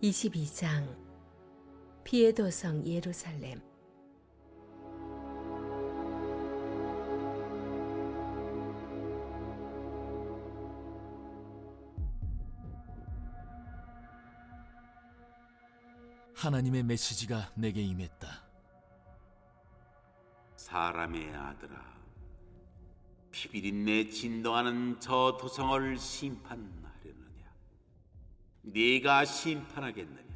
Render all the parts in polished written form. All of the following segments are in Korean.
22장 피의 도성 예루살렘. 하나님의 메시지가 내게 임했다. 사람의 아들아, 피비린내 진동하는 저 도성을 심판하려느냐? 네가 심판하겠느냐?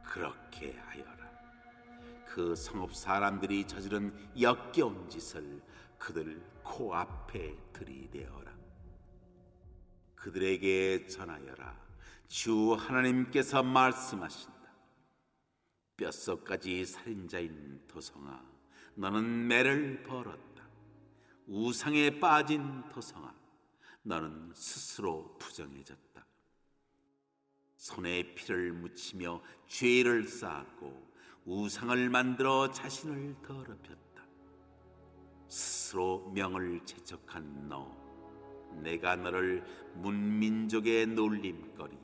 그렇게 하여라. 그 성읍 사람들이 저지른 역겨운 짓을 그들 코앞에 들이대어라. 그들에게 전하여라. 주 하나님께서 말씀하신다. 뼛속까지 살인자인 도성아, 너는 매를 벌었다. 우상에 빠진 도성아, 너는 스스로 부정해졌다. 손에 피를 묻히며 죄를 쌓았고 우상을 만들어 자신을 더럽혔다. 스스로 명을 제척한 너, 내가 너를 문민족의 놀림거리,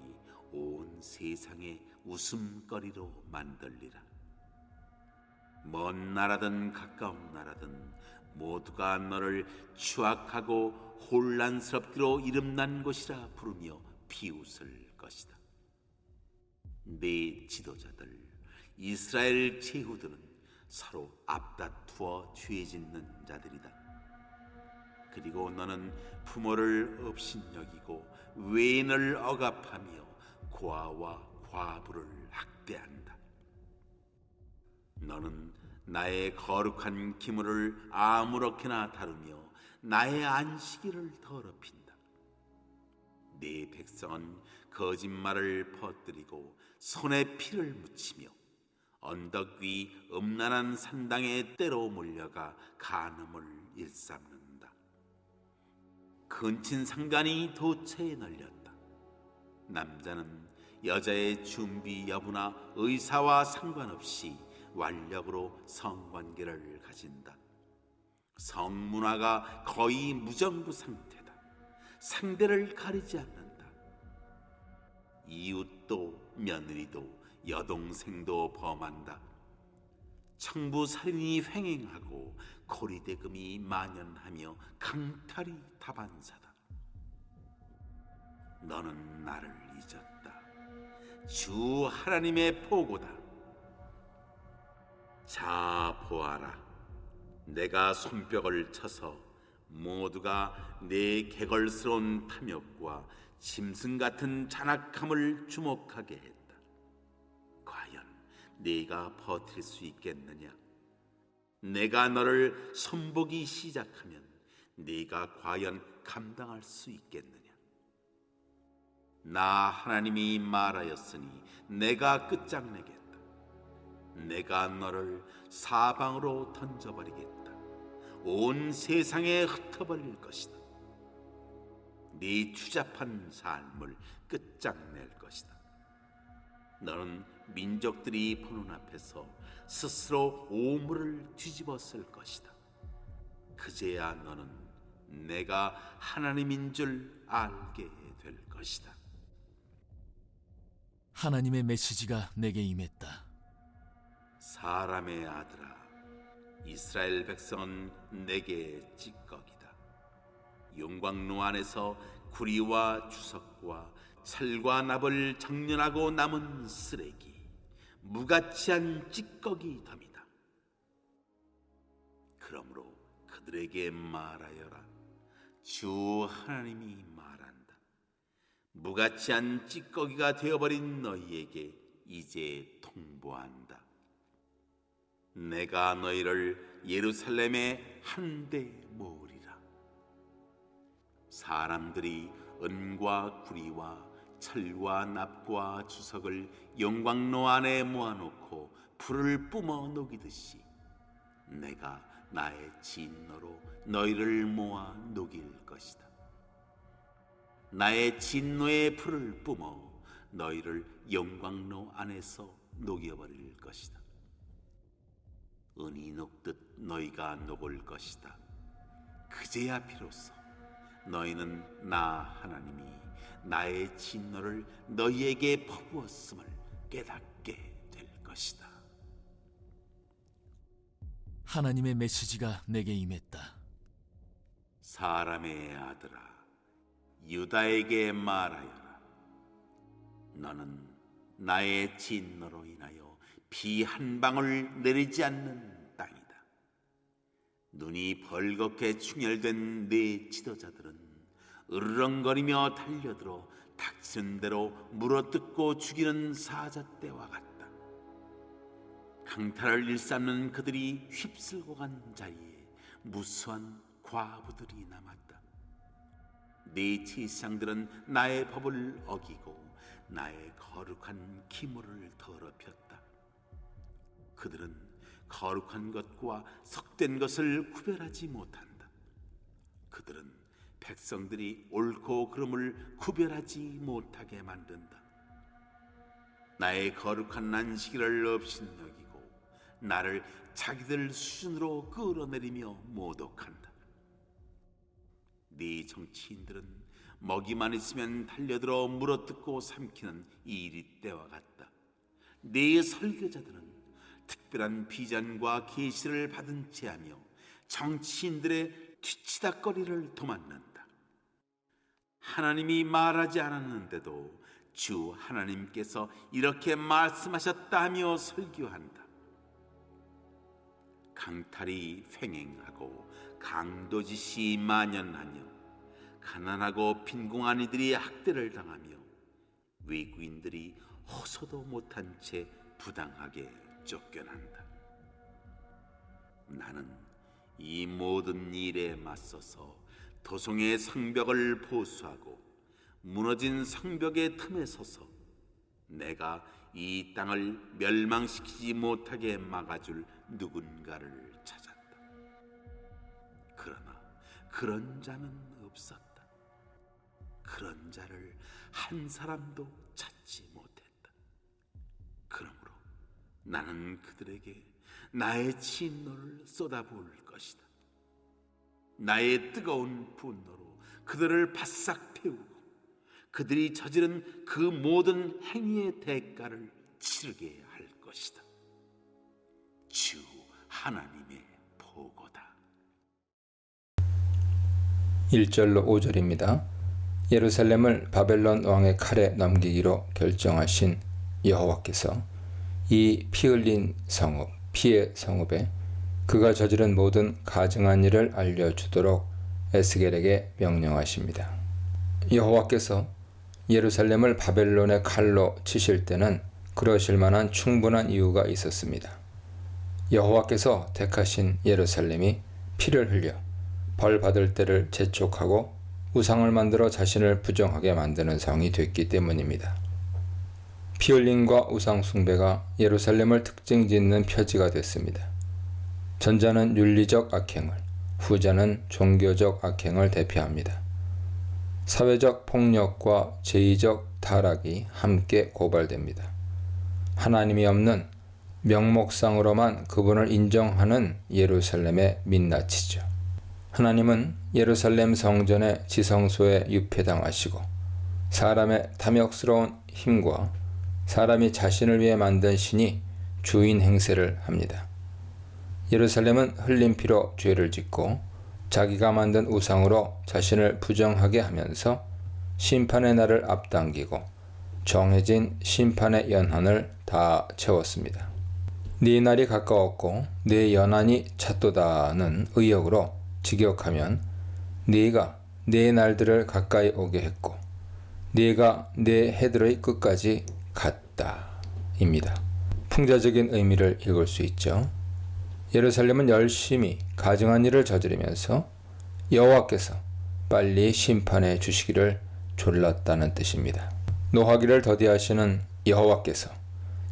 온 세상의 웃음거리로 만들리라. 먼 나라든 가까운 나라든 모두가 너를 추악하고 혼란스럽기로 이름난 곳이라 부르며 비웃을 것이다. 네 지도자들 이스라엘 제후들은 서로 앞다투어 죄 짓는 자들이다. 그리고 너는 부모를 업신여기고 외인을 억압하며 고아와 과부를 학대한다. 너는 나의 거룩한 기물을 아무렇게나 다루며 나의 안식일을 더럽힌다. 네 백성은 거짓말을 퍼뜨리고 손에 피를 묻히며 언덕 위 음란한 산당에 때로 몰려가 간음을 일삼는다. 근친 상간이 도처에 널렸다. 남자는 여자의 준비 여부나 의사와 상관없이 완력으로 성관계를 가진다. 성문화가 거의 무정부 상태다. 상대를 가리지 않는다. 이웃도 며느리도 여동생도 범한다. 청부살인이 횡행하고 고리대금이 만연하며 강탈이 다반사다. 너는 나를 잊었다. 주 하나님의 보고다. 자, 보아라. 내가 손뼉을 쳐서 모두가 내 개걸스러운 탐욕과 짐승 같은 잔악함을 주목하게 했다. 과연 네가 버틸 수 있겠느냐? 내가 너를 손보기 시작하면 네가 과연 감당할 수 있겠느냐? 나 하나님이 말하였으니 내가 끝장내겠다. 내가 너를 사방으로 던져버리겠다. 온 세상에 흩어버릴 것이다. 네 추잡한 삶을 끝장낼 것이다. 너는 민족들이 보는 앞에서 스스로 오물을 뒤집었을 것이다. 그제야 너는 내가 하나님인 줄 알게 될 것이다. 하나님의 메시지가 내게 임했다. 사람의 아들아, 이스라엘 백성은 내게 찌꺼기다. 용광로 안에서 구리와 주석과 철과 납을 정렬하고 남은 쓰레기, 무가치한 찌꺼기 덤이다. 그러므로 그들에게 말하여라. 주 하나님이 말한다. 무가치한 찌꺼기가 되어버린 너희에게 이제 통보한다. 내가 너희를 예루살렘에 한데 모으리라. 사람들이 은과 구리와 철과 납과 주석을 용광로 안에 모아놓고 불을 뿜어 녹이듯이 내가 나의 진노로 너희를 모아 녹일 것이다. 나의 진노의 불을 뿜어 너희를 용광로 안에서 녹여버릴 것이다. 은이 녹듯 너희가 녹을 것이다. 그제야 비로소 너희는 나 하나님이 나의 진노를 너희에게 퍼부었음을 깨닫게 될 것이다. 하나님의 메시지가 내게 임했다. 사람의 아들아, 유다에게 말하여라. 너는 나의 진노로 인하여 비 한 방울 내리지 않는 땅이다. 눈이 벌겋게 충혈된 네 지도자들은 으르렁거리며 달려들어 닥치는 대로 물어뜯고 죽이는 사자떼와 같다. 강탈을 일삼는 그들이 휩쓸고 간 자리에 무수한 과부들이 남았다. 네 제사장들은 나의 법을 어기고 나의 거룩한 기물을 더럽혔다. 그들은 거룩한 것과 섞된 것을 구별하지 못한다. 그들은 백성들이 옳고 그름을 구별하지 못하게 만든다. 나의 거룩한 안식일을 업신여기고 나를 자기들 수준으로 끌어내리며 모독한다. 네 정치인들은 먹이만 있으면 달려들어 물어뜯고 삼키는 이리떼와 같다. 네 설교자들은 특별한 비전과 계시를 받은 채하며 정치인들의 뒤치다거리를 도맡는다. 하나님이 말하지 않았는데도 주 하나님께서 이렇게 말씀하셨다 하며 설교한다. 강탈이 횡행하고 강도짓이 만연하며 가난하고 빈궁한 이들이 학대를 당하며 외국인들이 호소도 못한 채 부당하게 쫓겨난다. 나는 이 모든 일에 맞서서 도성의 성벽을 보수하고 무너진 성벽의 틈에 서서 내가 이 땅을 멸망시키지 못하게 막아줄 누군가를 찾았다. 그러나 그런 자는 없었다. 그런 자를 한 사람도 찾지 못했다. 그러므로 나는 그들에게 나의 진노를 쏟아부을 것이다. 나의 뜨거운 분노로 그들을 바싹 태우고 그들이 저지른 그 모든 행위의 대가를 치르게 할 것이다. 주 하나님의 보고다. 1절로 5절입니다. 예루살렘을 바벨론 왕의 칼에 넘기기로 결정하신 여호와께서 이 피 흘린 성읍, 피의 성읍에 그가 저지른 모든 가증한 일을 알려주도록 에스겔에게 명령하십니다. 여호와께서 예루살렘을 바벨론의 칼로 치실 때는 그러실 만한 충분한 이유가 있었습니다. 여호와께서 택하신 예루살렘이 피를 흘려 벌 받을 때를 재촉하고 우상을 만들어 자신을 부정하게 만드는 성이 됐기 때문입니다. 피 흘림과 우상 숭배가 예루살렘을 특징 짓는 표지가 됐습니다. 전자는 윤리적 악행을, 후자는 종교적 악행을 대표합니다. 사회적 폭력과 제의적 타락이 함께 고발됩니다. 하나님이 없는 명목상으로만 그분을 인정하는 예루살렘의 민낯이죠. 하나님은 예루살렘 성전의 지성소에 유폐당하시고 사람의 탐욕스러운 힘과 사람이 자신을 위해 만든 신이 주인 행세를 합니다. 예루살렘은 흘린 피로 죄를 짓고 자기가 만든 우상으로 자신을 부정하게 하면서 심판의 날을 앞당기고 정해진 심판의 연한을 다 채웠습니다. 네 날이 가까웠고 네 연한이 찼도다는 의역으로 직역하면 네가 네 날들을 가까이 오게 했고 네가 네 해들의 끝까지 갔다 입니다. 풍자적인 의미를 읽을 수 있죠. 예루살렘은 열심히 가증한 일을 저지르면서 여호와께서 빨리 심판해 주시기를 졸랐다는 뜻입니다. 노하기를 더디하시는 여호와께서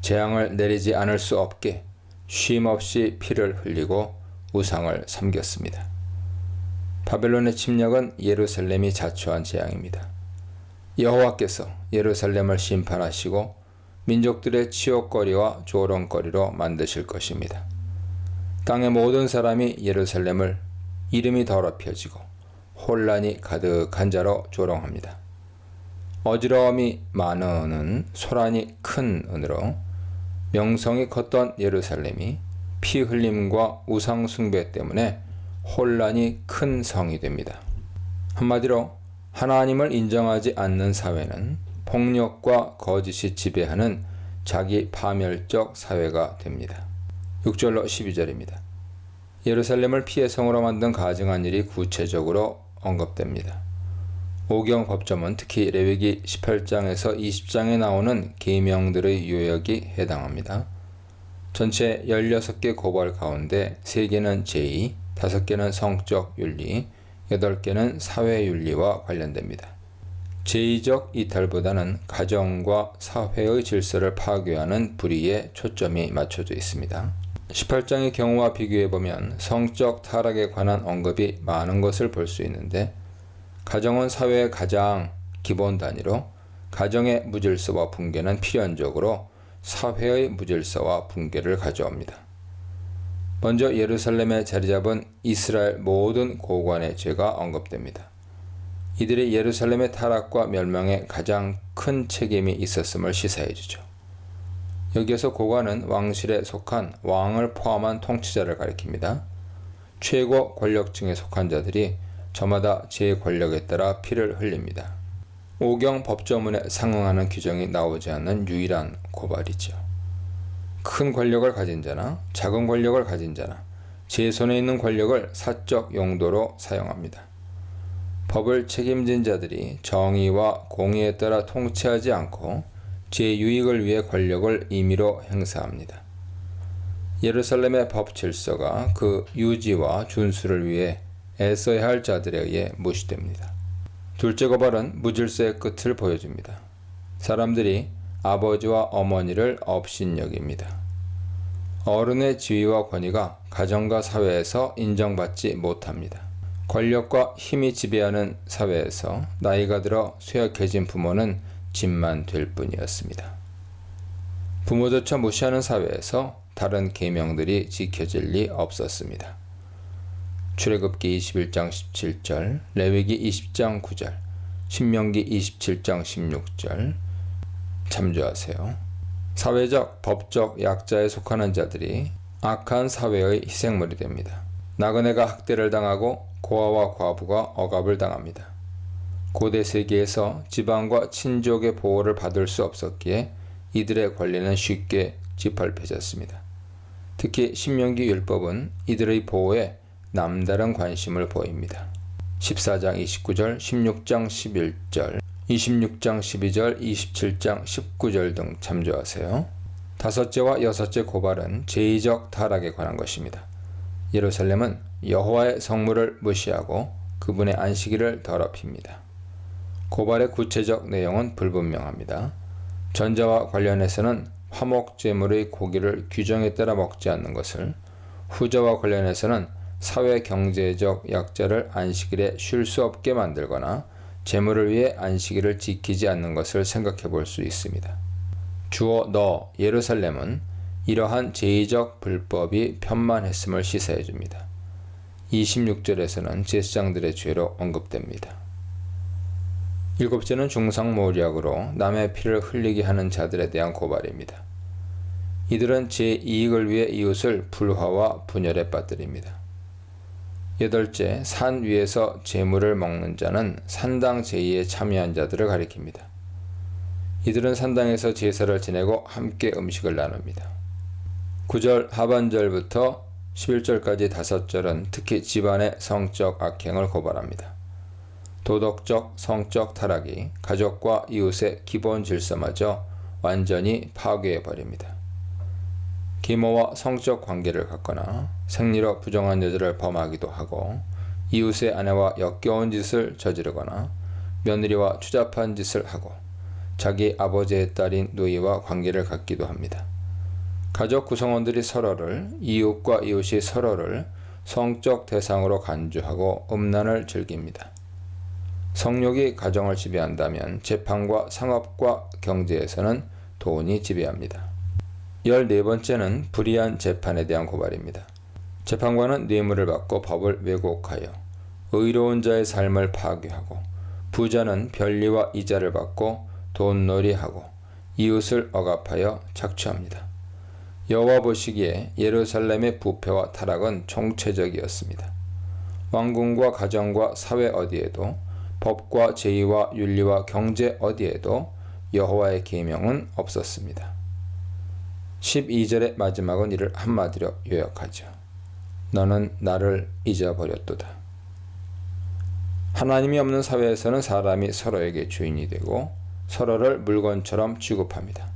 재앙을 내리지 않을 수 없게 쉼없이 피를 흘리고 우상을 섬겼습니다. 바벨론의 침략은 예루살렘이 자초한 재앙입니다. 여호와께서 예루살렘을 심판하시고 민족들의 치욕거리와 조롱거리로 만드실 것입니다. 땅의 모든 사람이 예루살렘을 이름이 더럽혀지고 혼란이 가득한 자로 조롱합니다. 어지러움이 많은 은, 소란이 큰 은으로 명성이 컸던 예루살렘이 피 흘림과 우상 숭배 때문에 혼란이 큰 성이 됩니다. 한마디로 하나님을 인정하지 않는 사회는 폭력과 거짓이 지배하는 자기 파멸적 사회가 됩니다. 6절로 12절입니다. 예루살렘을 피해 성으로 만든 가증한 일이 구체적으로 언급됩니다. 오경 법점은 특히 레위기 18장에서 20장에 나오는 계명들의 요약이 해당합니다. 전체 16개 고발 가운데 3개는 제의, 5개는 성적 윤리, 8개는 사회 윤리와 관련됩니다. 제의적 이탈보다는 가정과 사회의 질서를 파괴하는 불의에 초점이 맞춰져 있습니다. 18장의 경우와 비교해보면 성적 타락에 관한 언급이 많은 것을 볼 수 있는데 가정은 사회의 가장 기본 단위로 가정의 무질서와 붕괴는 필연적으로 사회의 무질서와 붕괴를 가져옵니다. 먼저 예루살렘에 자리잡은 이스라엘 모든 고관의 죄가 언급됩니다. 이들이 예루살렘의 타락과 멸망에 가장 큰 책임이 있었음을 시사해주죠. 여기에서 고관은 왕실에 속한 왕을 포함한 통치자를 가리킵니다. 최고 권력층에 속한 자들이 저마다 제 권력에 따라 피를 흘립니다. 오경 법조문에 상응하는 규정이 나오지 않는 유일한 고발이죠. 큰 권력을 가진 자나 작은 권력을 가진 자나 제 손에 있는 권력을 사적 용도로 사용합니다. 법을 책임진 자들이 정의와 공의에 따라 통치하지 않고 제 유익을 위해 권력을 임의로 행사합니다. 예루살렘의 법 질서가 그 유지와 준수를 위해 애써야 할 자들에 의해 무시됩니다. 둘째 고발은 무질서의 끝을 보여줍니다. 사람들이 아버지와 어머니를 업신여깁니다. 어른의 지위와 권위가 가정과 사회에서 인정받지 못합니다. 권력과 힘이 지배하는 사회에서 나이가 들어 쇠약해진 부모는 짐만 될 뿐이었습니다. 부모조차 무시하는 사회에서 다른 계명들이 지켜질 리 없었습니다. 출애굽기 21장 17절, 레위기 20장 9절, 신명기 27장 16절 참조하세요. 사회적, 법적 약자에 속하는 자들이 악한 사회의 희생물이 됩니다. 나그네가 학대를 당하고 고아와 과부가 억압을 당합니다. 고대 세계에서 지방과 친족의 보호를 받을 수 없었기에 이들의 권리는 쉽게 짓밟혀졌습니다. 특히 신명기 율법은 이들의 보호에 남다른 관심을 보입니다. 14장 29절, 16장 11절, 26장 12절, 27장 19절 등 참조하세요. 다섯째와 여섯째 고발은 제의적 타락에 관한 것입니다. 예루살렘은 여호와의 성물을 무시하고 그분의 안식일을 더럽힙니다. 고발의 구체적 내용은 불분명합니다. 전자와 관련해서는 화목제물의 고기를 규정에 따라 먹지 않는 것을, 후자와 관련해서는 사회 경제적 약자를 안식일에 쉴 수 없게 만들거나 제물을 위해 안식일을 지키지 않는 것을 생각해 볼 수 있습니다. 주어 너 예루살렘은 이러한 제의적 불법이 편만했음을 시사해 줍니다. 26절에서는 제사장들의 죄로 언급됩니다. 일곱째는 중상모략으로 남의 피를 흘리게 하는 자들에 대한 고발입니다. 이들은 제 이익을 위해 이웃을 불화와 분열에 빠뜨립니다. 여덟째, 산 위에서 제물을 먹는 자는 산당 제의에 참여한 자들을 가리킵니다. 이들은 산당에서 제사를 지내고 함께 음식을 나눕니다. 9절 하반절부터 11절까지 5절은 특히 집안의 성적 악행을 고발합니다. 도덕적, 성적 타락이 가족과 이웃의 기본 질서마저 완전히 파괴해버립니다. 계모와 성적 관계를 갖거나 생리로 부정한 여자를 범하기도 하고 이웃의 아내와 역겨운 짓을 저지르거나 며느리와 추잡한 짓을 하고 자기 아버지의 딸인 누이와 관계를 갖기도 합니다. 가족 구성원들이 서로를, 이웃과 이웃이 서로를 성적 대상으로 간주하고 음란을 즐깁니다. 성욕이 가정을 지배한다면 재판과 상업과 경제에서는 돈이 지배합니다. 14번째는 불의한 재판에 대한 고발입니다. 재판관은 뇌물을 받고 법을 왜곡하여 의로운 자의 삶을 파괴하고 부자는 변리와 이자를 받고 돈놀이하고 이웃을 억압하여 착취합니다. 여호와 보시기에 예루살렘의 부패와 타락은 총체적이었습니다. 왕궁과 가정과 사회 어디에도, 법과 제의와 윤리와 경제 어디에도 여호와의 계명은 없었습니다. 12절의 마지막은 이를 한마디로 요약하죠. 너는 나를 잊어버렸도다. 하나님이 없는 사회에서는 사람이 서로에게 주인이 되고 서로를 물건처럼 취급합니다.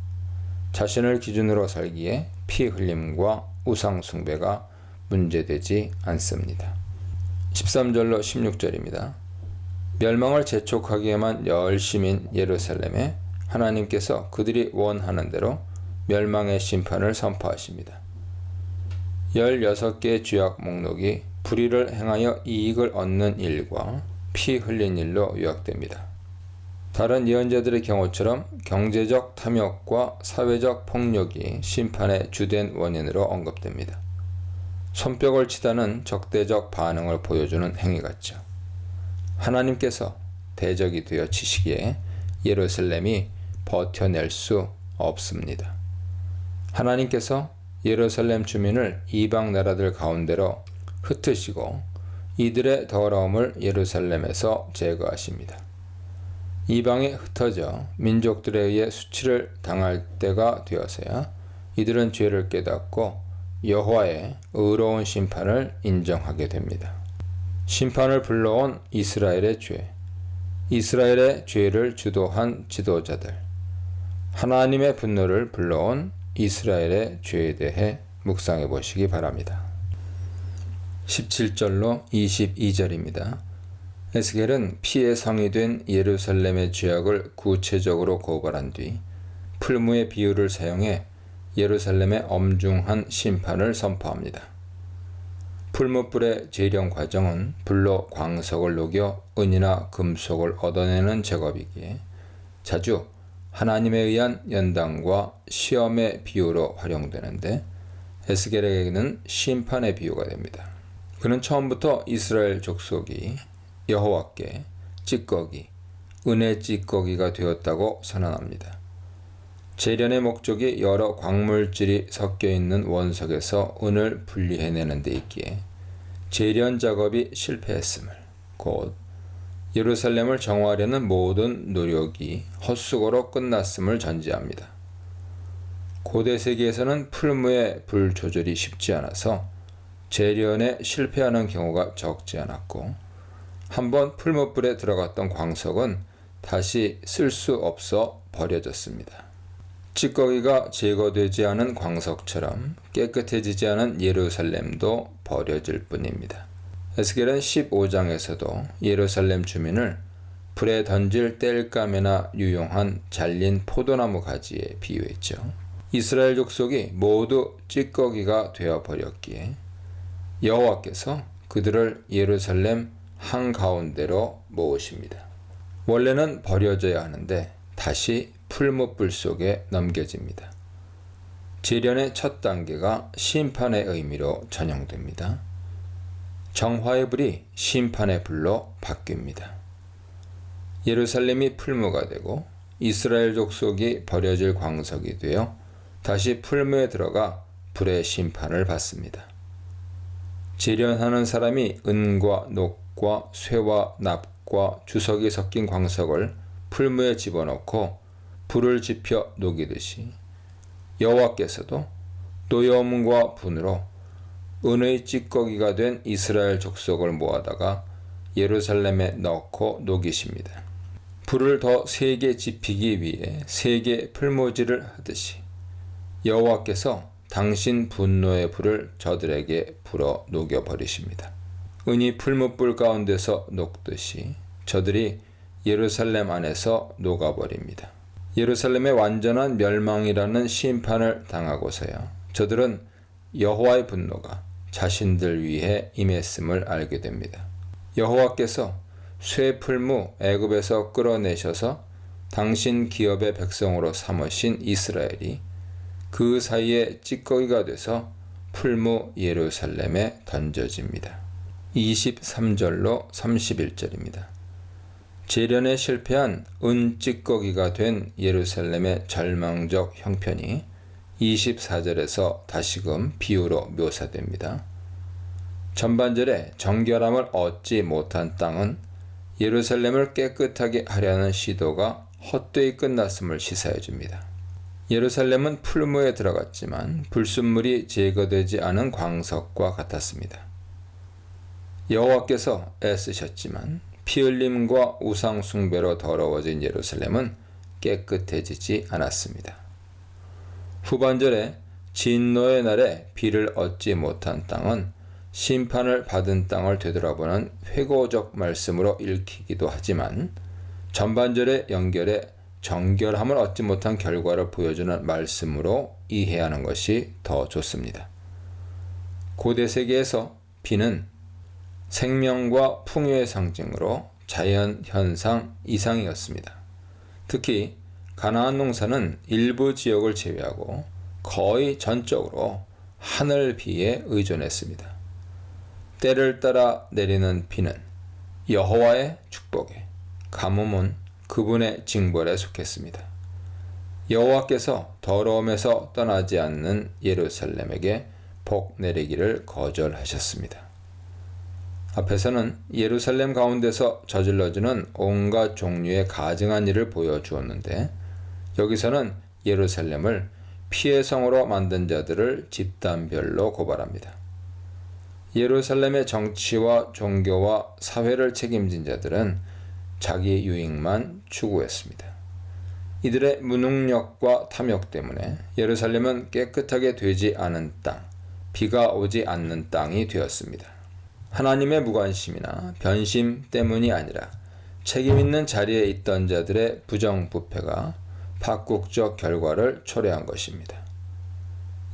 자신을 기준으로 살기에 피 흘림과 우상 숭배가 문제되지 않습니다. 13절로 16절입니다. 멸망을 재촉하기에만 열심인 예루살렘에 하나님께서 그들이 원하는 대로 멸망의 심판을 선포하십니다. 16개의 죄악 목록이 불의를 행하여 이익을 얻는 일과 피 흘린 일로 요약됩니다. 다른 예언자들의 경우처럼 경제적 탐욕과 사회적 폭력이 심판의 주된 원인으로 언급됩니다. 손뼉을 치다는 적대적 반응을 보여주는 행위 같죠. 하나님께서 대적이 되어 치시기에 예루살렘이 버텨낼 수 없습니다. 하나님께서 예루살렘 주민을 이방 나라들 가운데로 흩으시고 이들의 더러움을 예루살렘에서 제거하십니다. 이방에 흩어져 민족들에 의해 수치를 당할 때가 되어서야 이들은 죄를 깨닫고 여호와의 의로운 심판을 인정하게 됩니다. 심판을 불러온 이스라엘의 죄, 이스라엘의 죄를 주도한 지도자들, 하나님의 분노를 불러온 이스라엘의 죄에 대해 묵상해 보시기 바랍니다. 17절로 22절입니다. 에스겔은 피의 성이 된 예루살렘의 죄악을 구체적으로 고발한 뒤 풀무의 비유를 사용해 예루살렘의 엄중한 심판을 선포합니다. 풀무불의 재련 과정은 불로 광석을 녹여 은이나 금속을 얻어내는 작업이기에 자주 하나님에 의한 연단과 시험의 비유로 활용되는데 에스겔에게는 심판의 비유가 됩니다. 그는 처음부터 이스라엘 족속이 여호와께 찌꺼기, 은의 찌꺼기가 되었다고 선언합니다. 재련의 목적이 여러 광물질이 섞여 있는 원석에서 은을 분리해내는 데 있기에 재련 작업이 실패했음을, 곧 예루살렘을 정화하려는 모든 노력이 헛수고로 끝났음을 전제합니다. 고대 세계에서는 풀무의 불 조절이 쉽지 않아서 재련에 실패하는 경우가 적지 않았고 한번 풀무불에 들어갔던 광석은 다시 쓸 수 없어 버려졌습니다. 찌꺼기가 제거되지 않은 광석처럼 깨끗해지지 않은 예루살렘도 버려질 뿐입니다. 에스겔은 15장에서도 예루살렘 주민을 불에 던질 땔감에나 유용한 잘린 포도나무 가지에 비유했죠. 이스라엘 족속이 모두 찌꺼기가 되어버렸기에 여호와께서 그들을 예루살렘 한가운데로 모으십니다. 원래는 버려져야 하는데 다시 풀무불 속에 넘겨집니다. 재련의 첫 단계가 심판의 의미로 전형됩니다. 정화의 불이 심판의 불로 바뀝니다. 예루살렘이 풀무가 되고 이스라엘 족속이 버려질 광석이 되어 다시 풀무에 들어가 불의 심판을 받습니다. 재련하는 사람이 은과 녹과 쇠와 납과 주석이 섞인 광석을 풀무에 집어넣고 불을 지펴 녹이듯이 여호와께서도 노여움과 분으로 은의 찌꺼기가 된 이스라엘 족속을 모아다가 예루살렘에 넣고 녹이십니다. 불을 더 세게 지피기 위해 세게 풀무질을 하듯이 여호와께서 당신 분노의 불을 저들에게 불어 녹여버리십니다. 은이 풀무불 가운데서 녹듯이 저들이 예루살렘 안에서 녹아버립니다. 예루살렘의 완전한 멸망이라는 심판을 당하고서야 저들은 여호와의 분노가 자신들 위해 임했음을 알게 됩니다. 여호와께서 쇠풀무 애굽에서 끌어내셔서 당신 기업의 백성으로 삼으신 이스라엘이 그 사이에 찌꺼기가 돼서 풀무 예루살렘에 던져집니다. 23절로 31절입니다. 재련에 실패한 은찌꺼기가 된 예루살렘의 절망적 형편이 24절에서 다시금 비유로 묘사됩니다. 전반절에 정결함을 얻지 못한 땅은 예루살렘을 깨끗하게 하려는 시도가 헛되이 끝났음을 시사해 줍니다. 예루살렘은 풀무에 들어갔지만 불순물이 제거되지 않은 광석과 같았습니다. 여호와께서 애쓰셨지만 피 흘림과 우상 숭배로 더러워진 예루살렘은 깨끗해지지 않았습니다. 후반절에 진노의 날에 비를 얻지 못한 땅은 심판을 받은 땅을 되돌아보는 회고적 말씀으로 읽히기도 하지만 전반절의 연결에 정결함을 얻지 못한 결과를 보여주는 말씀으로 이해하는 것이 더 좋습니다. 고대 세계에서 비는 생명과 풍요의 상징으로 자연 현상 이상이었습니다. 특히 가나안 농사는 일부 지역을 제외하고 거의 전적으로 하늘 비에 의존했습니다. 때를 따라 내리는 비는 여호와의 축복에, 가뭄은 그분의 징벌에 속했습니다. 여호와께서 더러움에서 떠나지 않는 예루살렘에게 복 내리기를 거절하셨습니다. 앞에서는 예루살렘 가운데서 저질러지는 온갖 종류의 가증한 일을 보여주었는데 여기서는 예루살렘을 피의 성으로 만든 자들을 집단별로 고발합니다. 예루살렘의 정치와 종교와 사회를 책임진 자들은 자기 유익만 추구했습니다. 이들의 무능력과 탐욕 때문에 예루살렘은 깨끗하게 되지 않은 땅, 비가 오지 않는 땅이 되었습니다. 하나님의 무관심이나 변심 때문이 아니라 책임 있는 자리에 있던 자들의 부정부패가 파국적 결과를 초래한 것입니다.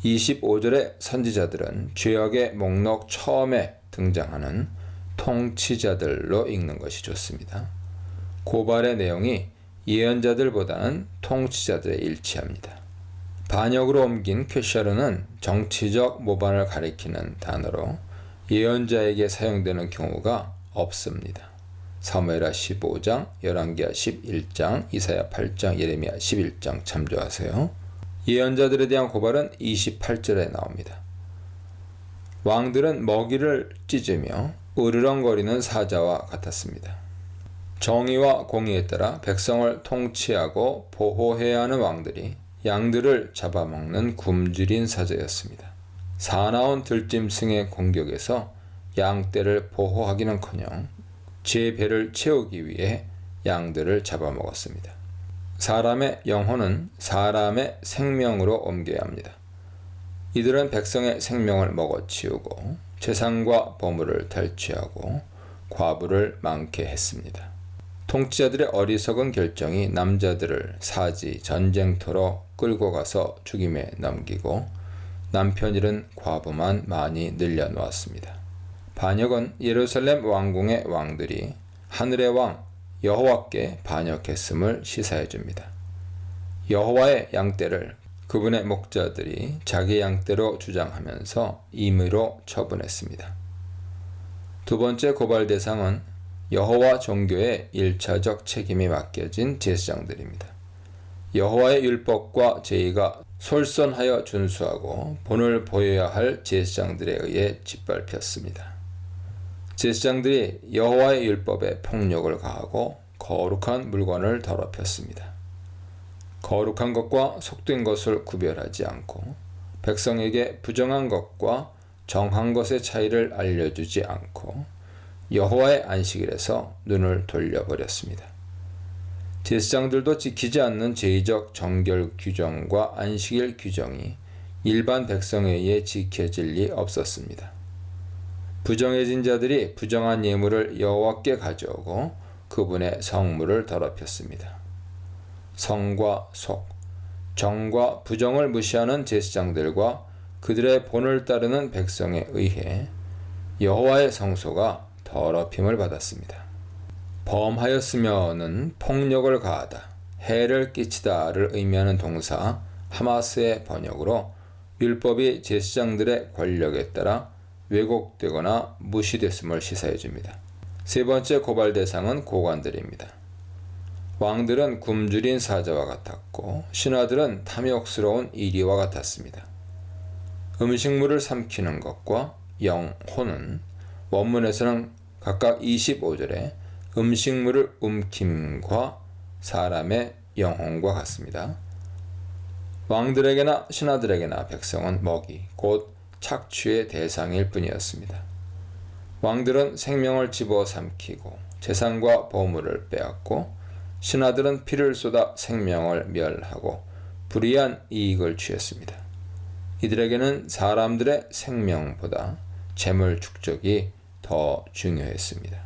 25절의 선지자들은 죄악의 목록 처음에 등장하는 통치자들로 읽는 것이 좋습니다. 고발의 내용이 예언자들보다는 통치자들에 일치합니다. 반역으로 옮긴 퀘샤르는 정치적 모반을 가리키는 단어로 예언자에게 사용되는 경우가 없습니다. 사무엘하 15장, 열왕기하 11장, 이사야 8장, 예레미야 11장 참조하세요. 예언자들에 대한 고발은 28절에 나옵니다. 왕들은 먹이를 찢으며 으르렁거리는 사자와 같았습니다. 정의와 공의에 따라 백성을 통치하고 보호해야 하는 왕들이 양들을 잡아먹는 굶주린 사자였습니다. 사나운 들짐승의 공격에서 양떼를 보호하기는커녕 제 배를 채우기 위해 양들을 잡아먹었습니다. 사람의 영혼은 사람의 생명으로 옮겨야 합니다. 이들은 백성의 생명을 먹어치우고 재산과 보물을 탈취하고 과부를 많게 했습니다. 통치자들의 어리석은 결정이 남자들을 사지, 전쟁터로 끌고 가서 죽임에 넘기고 남편 잃은 과부만 많이 늘려놓았습니다. 반역은 예루살렘 왕궁의 왕들이 하늘의 왕 여호와께 반역했음을 시사해 줍니다. 여호와의 양떼를 그분의 목자들이 자기 양떼로 주장하면서 임의로 처분했습니다. 두 번째 고발 대상은 여호와 종교의 1차적 책임이 맡겨진 제사장들입니다. 여호와의 율법과 제의가 솔선하여 준수하고 본을 보여야 할 제사장들에 의해 짓밟혔습니다. 제사장들이 여호와의 율법에 폭력을 가하고 거룩한 물건을 더럽혔습니다. 거룩한 것과 속된 것을 구별하지 않고 백성에게 부정한 것과 정한 것의 차이를 알려주지 않고 여호와의 안식일에서 눈을 돌려버렸습니다. 제사장들도 지키지 않는 제의적 정결 규정과 안식일 규정이 일반 백성에 의해 지켜질 리 없었습니다. 부정해진 자들이 부정한 예물을 여호와께 가져오고 그분의 성물을 더럽혔습니다. 성과 속, 정과 부정을 무시하는 제사장들과 그들의 본을 따르는 백성에 의해 여호와의 성소가 더럽힘을 받았습니다. 범하였으면은 폭력을 가하다, 해를 끼치다를 의미하는 동사 하마스의 번역으로 율법이 제사장들의 권력에 따라 왜곡되거나 무시됐음을 시사해 줍니다. 세 번째 고발 대상은 고관들입니다. 왕들은 굶주린 사자와 같았고 신하들은 탐욕스러운 이리와 같았습니다. 음식물을 삼키는 것과 영혼은 원문에서는 각각 25절에 음식물을 움킴과 사람의 영혼과 같습니다. 왕들에게나 신하들에게나 백성은 먹이, 곧 착취의 대상일 뿐이었습니다. 왕들은 생명을 집어삼키고 재산과 보물을 빼앗고 신하들은 피를 쏟아 생명을 멸하고 불이한 이익을 취했습니다. 이들에게는 사람들의 생명보다 재물 축적이 더 중요했습니다.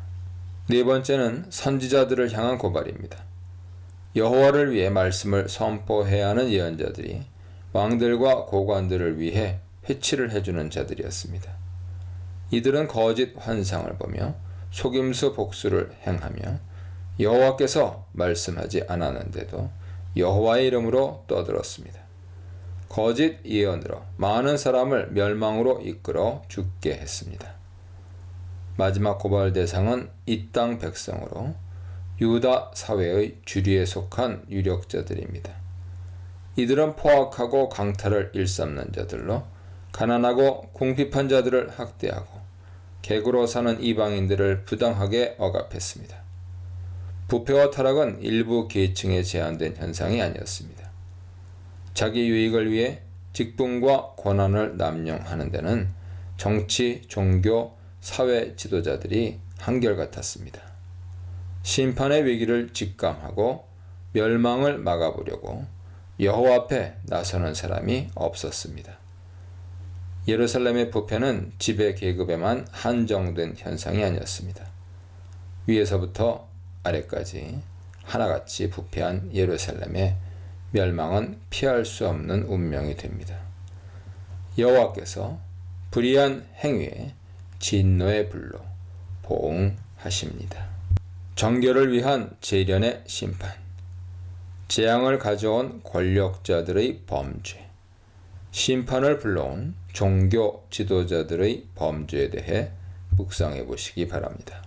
네 번째는 선지자들을 향한 고발입니다. 여호와를 위해 말씀을 선포해야 하는 예언자들이 왕들과 고관들을 위해 회치를 해주는 자들이었습니다. 이들은 거짓 환상을 보며 속임수 복수를 행하며 여호와께서 말씀하지 않았는데도 여호와의 이름으로 떠들었습니다. 거짓 예언으로 많은 사람을 멸망으로 이끌어 죽게 했습니다. 마지막 고발 대상은 이 땅 백성으로 유다 사회의 주류에 속한 유력자들입니다. 이들은 포악하고 강탈을 일삼는 자들로 가난하고 궁핍한 자들을 학대하고 객으로 사는 이방인들을 부당하게 억압했습니다. 부패와 타락은 일부 계층에 제한된 현상이 아니었습니다. 자기 유익을 위해 직분과 권한을 남용하는 데는 정치, 종교, 사회 지도자들이 한결같았습니다. 심판의 위기를 직감하고 멸망을 막아보려고 여호와 앞에 나서는 사람이 없었습니다. 예루살렘의 부패는 지배 계급에만 한정된 현상이 아니었습니다. 위에서부터 아래까지 하나같이 부패한 예루살렘의 멸망은 피할 수 없는 운명이 됩니다. 여호와께서 불의한 행위에 진노의 불로 보응하십니다. 정결을 위한 재련의 심판, 재앙을 가져온 권력자들의 범죄, 심판을 불러온 종교 지도자들의 범죄에 대해 묵상해 보시기 바랍니다.